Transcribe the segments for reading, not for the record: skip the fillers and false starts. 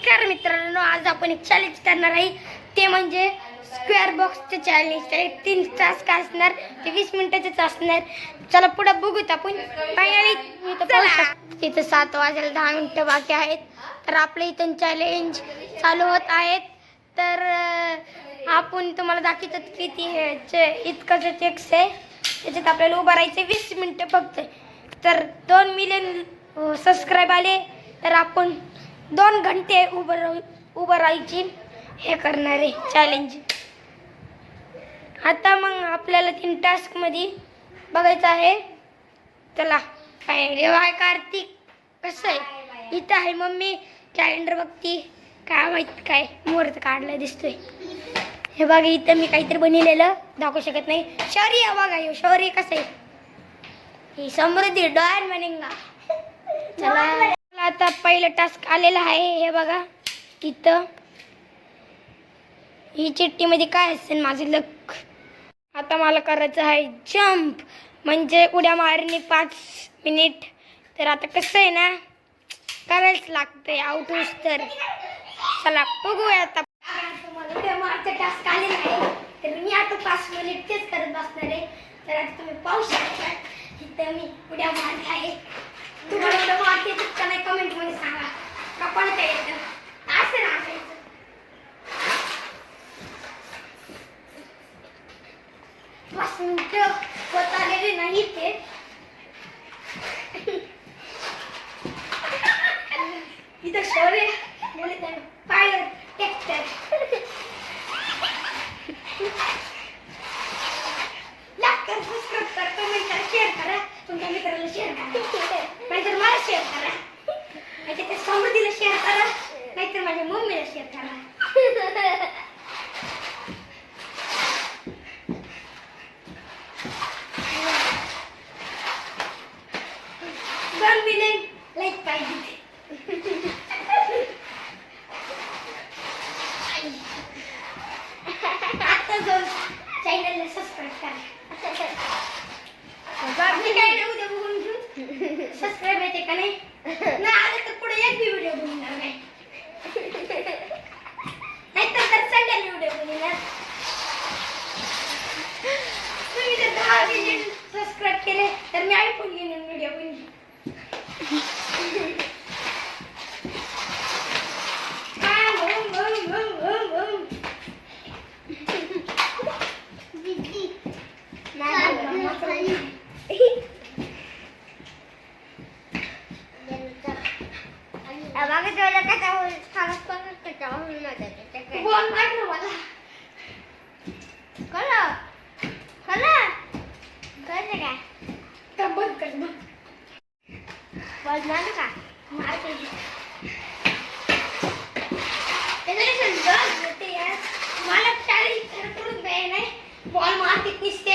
नमस्कार मित्रांनो, आज आपण एक चॅलेंज करणार आहे. ते म्हणजे स्क्वेअर बॉक्सचे चॅलेंज. ते 3 टास्क असणार, ते 20 मिनिटाचेच असणार. चला पुढे बघूत आपण. फायनली इथं 7 वाजायला 10 मिनिटं बाकी आहेत. तर आपलं इथून चॅलेंज चालू होत आहेत. तर आपण तुम्हाला दाखवतात किती इतकं चेक्स आहे. त्याच्यात आपल्याला उभं राहायचं 20 मिनिटं फक्त. तर 2 मिलियन सबस्क्राईब आले तर आपण 2 घंटे उभं राहायची हे करणार आहे चॅलेंज. आता मग आपल्याला 3 टास्क मध्ये बघायचं आहे. चला फायनली कार्तिक कसं आहे. इथं आहे मम्मी कॅलेंडर बघती, काय माहित काय मुहूर्त काढला दिसतोय. हे बघा इथं मी काहीतरी बनवलेलं दाखवू शकत नाही. शौर्य बघा, हे शौर्य कसं आहे. ही समृद्धी डॉन बनेगा. चला आता पहिलं टास्क आलेला आहे. हे बघा इथं ही चिठ्ठीमध्ये काय असेल माझं लक. आता मला करायचं आहे जंप, म्हणजे उड्या मारणे 5 मिनिट. तर आता कसं आहे ना, करायच लागतंय आउट होऊस तर. चला बघूया आता. तुम्हाला उड्या मारचा टास्क आलेला आहे, तर मी आता 5 मिनिट तेच करत बसणार आहे. तर आता तुम्ही पाहू शकता इथं मी उड्या मारत आहे. तुम्हाला उड्या मारते का नाही कमेंट मध्ये सांगा. का पळता येतं असं राहायचं. 5 मिनिटं होत आलेले नाही ते. इथं शौर्य बोलत आहे फायर टेक्स्टर. लाईक करा, सबस्क्राईब करा, कमेंट करा, शेअर करा. तुमच्या मित्राला शेअर करा, नाहीतर मला शेअर करा, नाहीतर त्या समृद्धीला शेअर करा, नाहीतर माझ्या मम्मीला शेअर करा. दोन मिलियन लाईक पाहिजे. आता जाऊन चॅनलला सबस्क्राईब करा. बाकी काय नाही, उद्या बघून घेऊ सबस्क्राईब येते का नाही. नाही आलं तर पुढे एक बी व्हिडिओ बनवणार नाही, नाहीतर संध्याकाळी व्हिडिओ बनवणार. तुम्ही जर 10 मिलियन सबस्क्राईब केले तर मी आयफोन घेऊन व्हिडिओ बनवेन. मला चॅलेंज करून द्याय नाही. बॉल मारतीत निसते.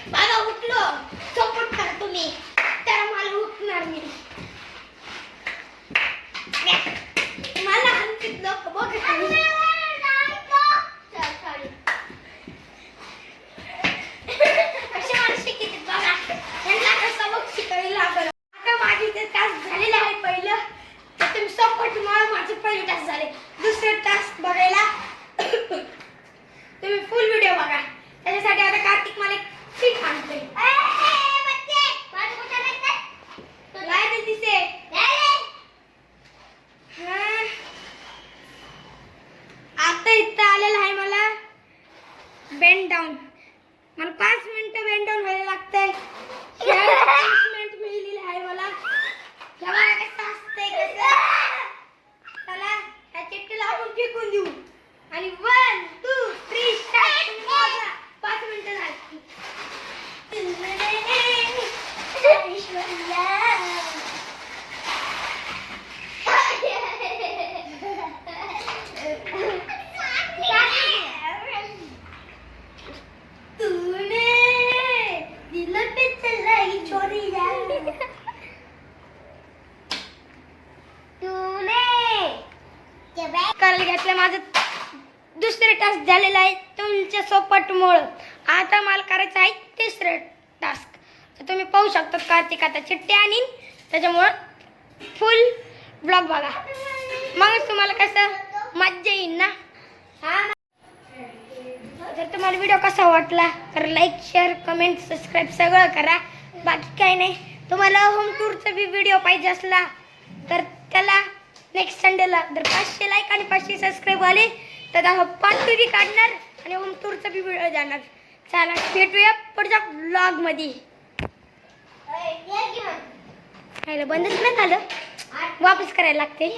बाबा उठलो सपोर्ट करा तुम्ही, तर मला उठणार मी. मला आणखीत लोक बघत असे मला शिकवतात बघा. त्यांना आता सबक शिकायला लागलं. आता माझी ते टास्क झालेलं आहे पहिलं. तर तुम्ही सपोर्ट मला माझे पहिले टास्क झाले. दुसरं टास्क बघायला तुम्ही फुल व्हिडिओ बघा. त्याच्यासाठी आता कार्तिक मला सीट आणतोय. आता इथं आलेलं आहे मला बेंड डाऊन. मला 5 मिनिटं बेंड डाऊन व्हायला लागतंय. 20 मिनिट मिळालेलं आहे मला. जेव्हा कसं असतंय कसं. चला ह्या चिठ्ठीला आपण फेकून देऊ आणि 1 2 3 स्टार्ट. 5 मिनिटं झाली. करायला घेतलं. माझं दुसरे टास्क झालेलं आहे तुमच्या सपोर्टमुळं. आता मला करायचं आहे तिसरं टास्क. तर तुम्ही पाहू शकता कार्तिक आता चिठ्ठी आणीन, त्याच्यामुळं फुल ब्लॉग बघा. मगच तुम्हाला कसं मज्जा येईल ना. जर तुम्हाला व्हिडिओ कसा वाटला तर लाईक शेअर कमेंट सबस्क्राईब सगळं करा. बाकी काही नाही. तुम्हाला होम टूरचा बी व्हिडिओ पाहिजे असला तर त्याला नेक्स्ट संडेला जर 500 लाईक आणि 500 सबस्क्राईब आले तर पार्ट 2 बी काढणार आणि होम टूरचा बी व्हिडिओ जाणार. चला भेटूया पुढच्या ब्लॉगमध्ये. बंदच नाही झालं, वापस करायला लागते.